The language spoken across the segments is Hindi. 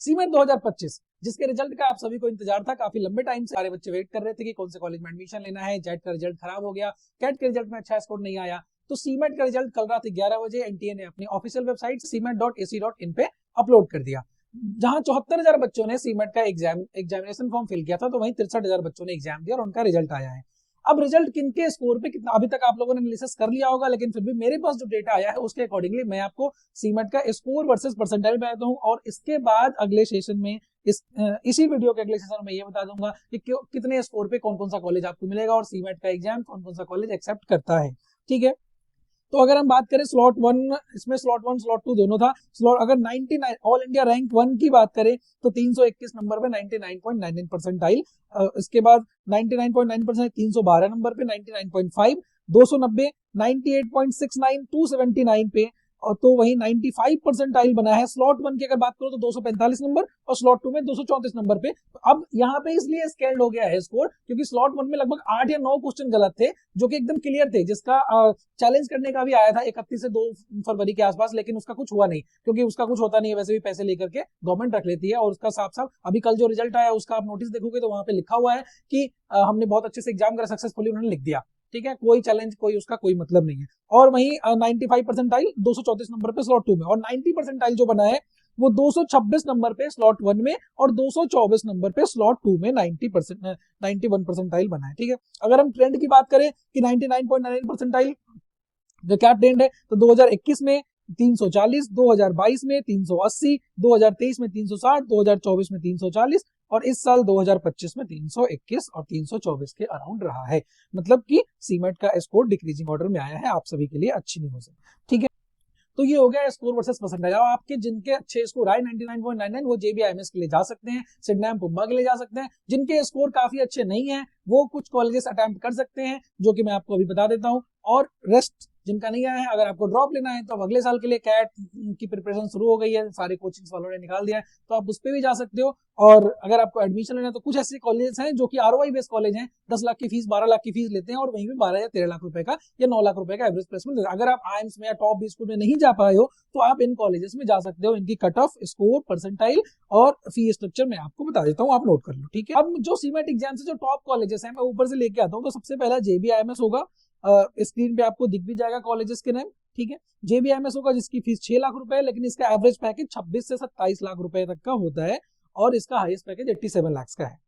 सीमेट 2025 जिसके रिजल्ट का आप सभी को इंतजार था, काफी लंबे टाइम से सारे बच्चे वेट कर रहे थे कि कौन से कॉलेज में एडमिशन लेना है। जेट का रिजल्ट खराब हो गया, कैट के रिजल्ट में अच्छा स्कोर नहीं आया, तो सीमेट का रिजल्ट कल रात 11 बजे एनटीए ने अपनी ऑफिशियल वेबसाइट cmet.ac.in पे अपलोड कर दिया। जहां 74,000 बच्चों ने सीमेट का एग्जामिनेशन फॉर्म फिल किया था, तो वहीं 63,000 बच्चों ने एग्जाम दिया और उनका रिजल्ट आया है। अब रिजल्ट किनके स्कोर पे कितना अभी तक आप लोगों ने एनालिसिस कर लिया होगा, लेकिन फिर भी मेरे पास जो डेटा आया है उसके अकॉर्डिंगली मैं आपको सीमेट का स्कोर वर्सेस परसेंटाइल बताता हूँ, और इसके बाद अगले सेशन में इसी वीडियो के अगले सेशन में ये बता दूंगा कि कितने स्कोर पे कौन कौन सा कॉलेज आपको मिलेगा और सीमेट का एग्जाम कौन कौन सा कॉलेज एक्सेप्ट करता है। ठीक है, तो अगर हम बात करें स्लॉट 1, इसमें स्लॉट 1 स्लॉट 2 दोनों था। स्लॉट अगर 99 ऑल इंडिया रैंक 1 की बात करें तो 321 नंबर पे 99.99 परसेंटाइल, इसके बाद 99.9% 312 नंबर पे 99.5, 290 98.69 279 पे, और तो वही 95 परसेंटाइल बना है। स्लॉट 1 की अगर बात करो तो 245 नंबर और स्लॉट 2 में 234 नंबर पे। तो अब यहाँ पे इसलिए स्केल्ड हो गया है स्कोर क्योंकि स्लॉट 1 में लगभग 8 या 9 क्वेश्चन गलत थे जो कि एकदम क्लियर थे, जिसका चैलेंज करने का भी आया था 31 से 2 फरवरी के आसपास, लेकिन उसका कुछ हुआ नहीं क्योंकि उसका कुछ होता नहीं है, वैसे भी पैसे लेकर के गवर्नमेंट रख लेती है। और उसका साफ साफ अभी कल जो रिजल्ट आया उसका आप नोटिस देखोगे तो वहां पे लिखा हुआ है कि हमने बहुत अच्छे से एग्जाम करा, सक्सेसफुली उन्होंने लिख दिया। ठीक है, कोई चैलेंज कोई उसका कोई मतलब नहीं है। और वहीं 95 परसेंटाइल 234 नंबर पे स्लॉट 2 में, और 90 परसेंटाइल जो बना है वो 226 नंबर पे स्लॉट 1 में और 224 नंबर पे स्लॉट 2 में 91 परसेंटाइल बना है। ठीक है, अगर हम ट्रेंड की बात करें कि 99.99 परसेंटाइल जो क्या ट्रेंड है, तो 2021 में 340, 2022 में 380, 2023 में 360, 2024 में 340 और इस साल 2025 में 321 और 324 के अराउंड रहा है। मतलब कि सीमेट का स्कोर डिक्रीजिंग ऑर्डर में आया है, आप सभी के लिए अच्छी न्यूज़ है। ठीक है, तो ये हो गया स्कोर वर्सेस परसेंटाइल। अब आपके जिनके अच्छे स्कोर आए 99.99 वो जेबीआईएमएस के लिए जा सकते हैं, सिडनैम पुम्बा के लिए जा सकते हैं। जिनके स्कोर काफी अच्छे नहीं है वो कुछ कॉलेजेस अटेम्प्ट कर सकते हैं, जो कि मैं आपको अभी बता देता हूं। और रेस्ट जिनका नहीं आया है, अगर आपको ड्रॉप लेना है तो अब अगले साल के लिए कैट की प्रिपरेशन शुरू हो गई है, सारे कोचिंग्स वालों ने निकाल दिया है, तो आप उस पर भी जा सकते हो। और अगर आपको एडमिशन लेना है तो कुछ ऐसे कॉलेजेस हैं जो कि आरओआई बेस्ड कॉलेज हैं, 10 लाख की फीस 12 लाख की फीस लेते हैं और वहीं पे 12 या 13 लाख रुपए का या 9 लाख रुपए का एवरेज प्लेसमेंट देते हैं। अगर आप आईएम्स में या टॉप 20 स्कूल में नहीं जा पाए हो तो आप इन कॉलेजेस में जा सकते हो। इनकी कट ऑफ, स्कोर, परसेंटाइल और फी स्ट्रक्चर मैं आपको बता देता हूँ, आप नोट कर लो। ठीक है, अब जो सीमेट एग्जाम से जो टॉप कॉलेजेस हैं मैं ऊपर से लेके आता हूँ। तो सबसे पहला जेबीआईएमएस होगा, स्क्रीन पे आपको दिख भी जाएगा कॉलेजेस के नेम। ठीक है, जेबीआईएमएस होगा जिसकी फीस 6 लाख रुपए है, लेकिन इसका एवरेज पैकेज 26 से 27 लाख रुपए तक का होता है और इसका हाईएस्ट पैकेज 87 लाख का है।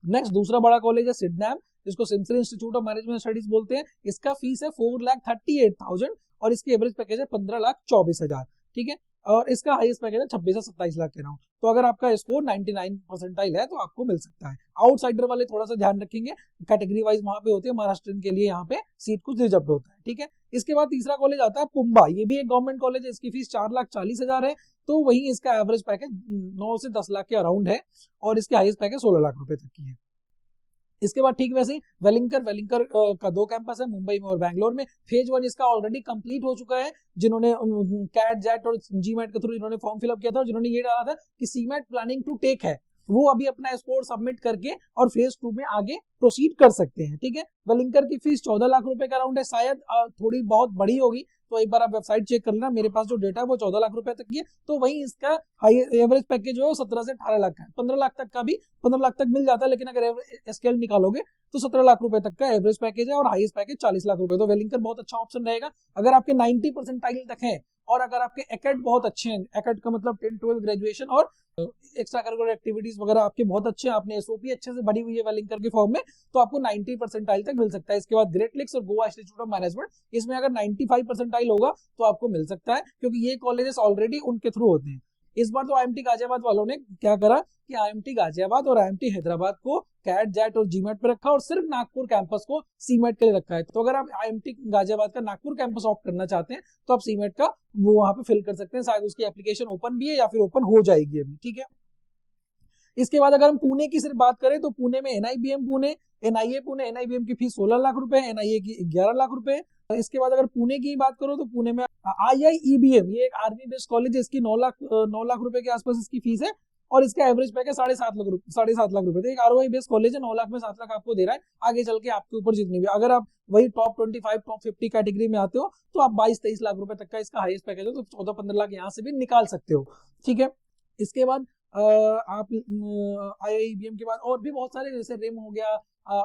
नेक्स्ट दूसरा बड़ा कॉलेज है सिडनैम, जिसको सिमसर इंस्टीट्यूट ऑफ मैनेजमेंट स्टडीज बोलते हैं। इसका फीस है 4,38,000 और इसकी एवरेज पैकेज है 15,24,000। ठीक है, और इसका हाईएस्ट पैकेज है 26 से 27 लाख के अराउंड। तो अगर आपका स्कोर 99 परसेंटाइल है तो आपको मिल सकता है। आउटसाइडर वाले थोड़ा सा ध्यान रखेंगे, कैटेगरी वाइज वहां पे होते हैं, महाराष्ट्र के लिए यहाँ पे सीट कुछ रिजर्व होता है। ठीक है, इसके बाद तीसरा कॉलेज आता है पुम्बा, ये भी एक गवर्नमेंट कॉलेज है, इसकी फीस 4,40,000 है। तो वही इसका एवरेज पैकेज 9 से 10 लाख के अराउंड है और इसके हाईएस्ट पैकेज 16 लाख रुपए तक की है। इसके बाद ठीक वैसे ही वेलिंकर का 2 कैंपस है, मुंबई में और बैंगलोर में। फेज 1 इसका ऑलरेडी कंप्लीट हो चुका है। जिन्होंने कैट जेट और जीमेट के थ्रू इन्होंने फॉर्म फिलअप किया था और जिन्होंने ये डाला था कि सीमेट प्लानिंग टू टेक है, वो अभी अपना स्कोर सबमिट करके और फेज 2 में आगे प्रोसीड कर सकते हैं। ठीक है, वेलिंकर की फीस 14 लाख रुपए का अराउंड है, शायद थोड़ी बहुत बड़ी होगी, तो एक बार आप वेबसाइट चेक कर लेना। मेरे पास जो डेटा है वो 14 लाख रुपए तक की है। तो वही इसका हाई एवरेज पैकेज जो है 17 से 18 लाख का है। 15 लाख तक का भी 15 लाख तक मिल जाता है, लेकिन अगर स्केल निकालोगे तो 17 लाख रुपए तक का एवरेज पैकेज है और हाईएस्ट पैकेज 40 लाख रुपए। तो वेलिंकर बहुत अच्छा ऑप्शन रहेगा अगर आपके 90 परसेंटाइल तक है और अगर आपके एकेड बहुत अच्छे हैं। एकेड का मतलब 10, 12 ग्रेजुएशन और एक्स्ट्रा करिकुलर एक्टिविटीज वगैरह आपके बहुत अच्छे हैं, आपने एसओपी अच्छे से भरी हुई है वेलिंकर के फॉर्म में, तो आपको 90 परसेंटाइल तक मिल सकता है। इसके बाद ग्रेट लेक्स और गोवा इंस्टीट्यूट ऑफ मैनेजमेंट, इसमें अगर 95 परसेंटाइल होगा तो आपको मिल सकता है, क्योंकि ये कॉलेजेस ऑलरेडी उनके थ्रू होते हैं। इस बार तो आईएमटी गाजियाबाद वालों ने क्या करा कि आईएमटी गाजियाबाद और आईएमटी हैदराबाद को कैट जेट और जीमेट पे रखा और सिर्फ नागपुर कैंपस को सीमेट के लिए रखा है। तो अगर आप आईएमटी गाजियाबाद का नागपुर कैंपस ऑप्ट करना चाहते हैं तो आप सीमेट का वो वहां पे फिल कर सकते हैं, शायद उसकी एप्लीकेशन ओपन भी है या फिर ओपन हो जाएगी अभी। ठीक है, इसके बाद अगर हम पुणे की सिर्फ बात करें तो पुणे में NIBM Pune, NIA Pune, NIBM की फीस 16 लाख रुपए, एनआईए की 11 लाख रुपए। इसके बाद अगर पुणे की बात करो तो पुणे में आईआईईबीएम, ये एक आर्मी बेस्ड कॉलेज है, इसकी 9 लाख रुपए के आसपास इसकी फीस है और इसका एवरेज पैकेज 7.5 लाख रुपए। एक आरओआई बेस्ड कॉलेज है, 9 लाख में 7 लाख आपको दे रहा है। आगे चल के आपके ऊपर जितनी भी, अगर आप वही टॉप 25 टॉप 50 कैटेगरी में आते हो तो आप 22-23 लाख रुपए तक का इसका हाईएस्ट पैकेज है, तो 14-15 लाख यहाँ से भी निकाल सकते हो। ठीक है, इसके बाद आप IIBM के बाद और भी बहुत सारे जैसे रिम हो गया,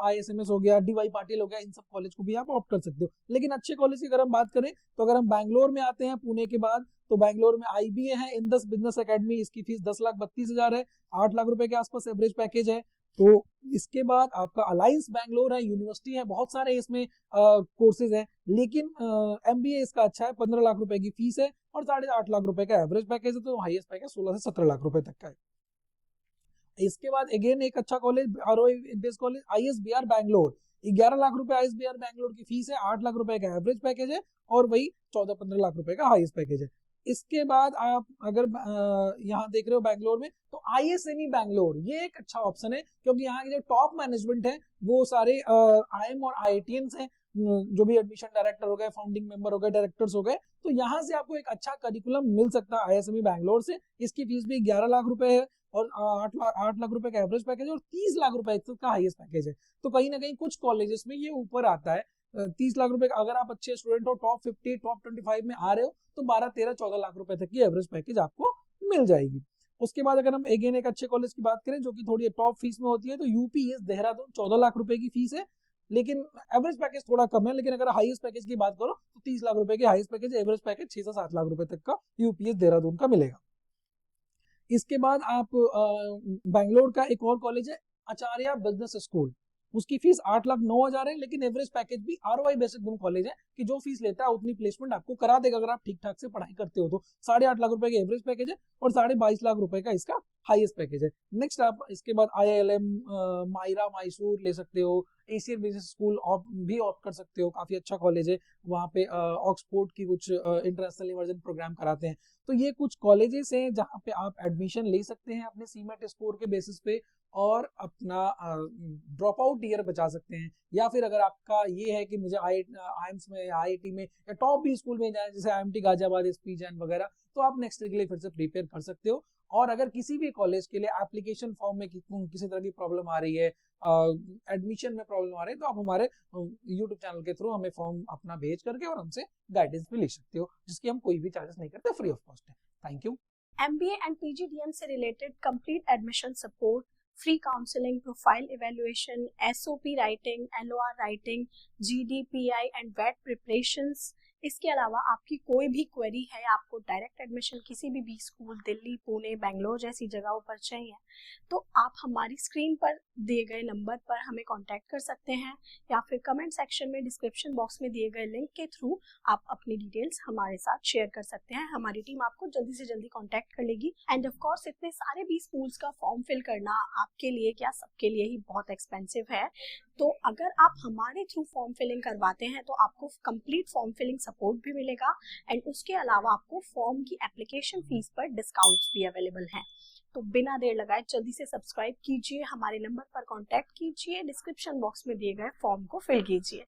ISMS हो गया, DY पाटिल हो गया, इन सब कॉलेज को भी आप ऑप्ट कर सकते हो। लेकिन अच्छे कॉलेज की अगर हम बात करें तो अगर हम बैंगलोर में आते हैं पुणे के बाद, तो बैंगलोर में IBA है, इंडस बिजनेस एकेडमी, इसकी फीस 10,32,000 है, 8 लाख रुपए के आसपास एवरेज पैकेज है। तो इसके बाद आपका अलायंस बैंगलोर है, यूनिवर्सिटी है, बहुत सारे इसमें कोर्सेज हैं, लेकिन MBA इसका अच्छा है, 15 लाख रुपए की फीस है और 8.5 लाख रुपए का एवरेज पैकेज है, तो हाईएस्ट पैकेज 16 से 17 लाख रुपए तक का है। इसके बाद अगेन एक अच्छा college, ROI based college, ISBR Bangalore, 11 lakh रुपए ISBR बैंगलोर की फीस है, 8 लाख रुपए का एवरेज पैकेज है और वही 14-15 लाख रुपए का हाईएस्ट पैकेज है। इसके बाद आप अगर यहाँ देख रहे हो बैंगलोर में, तो ISME बैंगलोर ये एक अच्छा ऑप्शन है, क्योंकि यहाँ के जो टॉप मैनेजमेंट है वो सारे IIM और IITians हैं, जो भी एडमिशन डायरेक्टर हो गए, फाउंडिंग मेंबर हो गए, डायरेक्टर्स हो गए, तो यहाँ से आपको एक अच्छा करिकुलम मिल सकता है ISME बैंगलोर से। इसकी फीस भी 11 लाख रुपए है और 8 लाख रुपए का एवरेज पैकेज है और 30 लाख रुपए का हाईएस्ट पैकेज है। तो कहीं ना कहीं कुछ कॉलेजेस में ये ऊपर आता है 30 लाख रुपए का। अगर आप अच्छे स्टूडेंट हो, टॉप 50 टॉप 25 में आ रहे हो, तो 12-13-14 लाख रुपए तक की एवरेज पैकेज आपको मिल जाएगी। उसके बाद अगर हम अगेन एक अच्छे कॉलेज की बात करें जो कि थोड़ी टॉप फीस में होती है, तो UPS देहरादून 14 लाख रुपए की फीस है, लेकिन एवरेज पैकेज थोड़ा कम है। लेकिन अगर हाईएस्ट पैकेज की बात करो तो 30 लाख रुपए की हाईएस्ट पैकेज, एवरेज पैकेज 6 से 7 लाख रुपए तक का UPS देहरादून का मिलेगा। इसके बाद आप बैंगलोर का एक और कॉलेज है आचार्य बिजनेस स्कूल, उसकी फीस 8,09,000 है, लेकिन एवरेज पैकेज भी ROI बेसिक कॉलेज है कि जो फीस लेता है उतनी प्लेसमेंट आपको करा देगा अगर आप ठीक ठाक से पढ़ाई करते हो तो। 8.5 लाख रुपए का एवरेज पैकेज है और 22.5 लाख रुपए का इसका हाईएस्ट पैकेज है। नेक्स्ट आप इसके बाद IILM मायरा मैसूर ले सकते हो, एशियन बिजनेस स्कूल भी ऑप्ट कर सकते हो, काफी अच्छा कॉलेज है। वहाँ पे ऑक्सफोर्ड की कुछ इंटरनेशनल इमर्जन प्रोग्राम कराते हैं। तो ये कुछ कॉलेजेस हैं जहाँ पे आप एडमिशन ले सकते हैं अपने CMAT स्कोर के बेसिस पे और अपना ड्रॉप आउट ईयर बचा सकते हैं। या फिर अगर आपका ये है कि मुझे IIMS में या IIT में या टॉप भी स्कूल में जाए जैसे IMT गाजियाबाद, SP जैन वगैरह, तो आप नेक्स्ट ईयर के लिए फिर से प्रिपेयर कर सकते हो। और अगर किसी भी कॉलेज के लिए एप्लीकेशन फॉर्म में किसी तरह की प्रॉब्लम आ रही है, एडमिशन में प्रॉब्लम आ रही है, तो आप हमारे यूट्यूब चैनल के थ्रू हमें फॉर्म अपना भेज करके और हमसे गाइडेंस भी ले सकते हो, जिसकी हम कोई भी चार्जेस नहीं करते, फ्री ऑफ कॉस्ट है। Thank you. MBA and PGDM से related complete admission support, free counselling, profile evaluation, SOP writing, LOR writing, GDPI and वेट प्रिपरेशंस। इसके अलावा आपकी कोई भी क्वेरी है, आपको डायरेक्ट एडमिशन किसी भी स्कूल दिल्ली, पुणे, बेंगलोर जैसी जगहों पर चाहिए, तो आप हमारी स्क्रीन पर दिए गए नंबर पर हमें कांटेक्ट कर सकते हैं या फिर कमेंट सेक्शन में डिस्क्रिप्शन बॉक्स में दिए गए लिंक के थ्रू आप अपनी डिटेल्स हमारे साथ शेयर कर सकते हैं। हमारी टीम आपको जल्दी से जल्दी कांटेक्ट कर लेगी। एंड ऑफ कोर्स इतने सारे भी स्कूल्स का फॉर्म फिल करना आपके लिए क्या सबके लिए ही बहुत एक्सपेंसिव है, तो अगर आप हमारे थ्रू फॉर्म फिलिंग करवाते हैं तो आपको कंप्लीट फॉर्म फिलिंग सपोर्ट भी मिलेगा एंड उसके अलावा आपको फॉर्म की एप्लीकेशन फीस पर डिस्काउंट्स भी अवेलेबल हैं। तो बिना देर लगाए जल्दी से सब्सक्राइब कीजिए, हमारे नंबर पर कांटेक्ट कीजिए, डिस्क्रिप्शन बॉक्स में दिए गए फॉर्म को फिल कीजिए।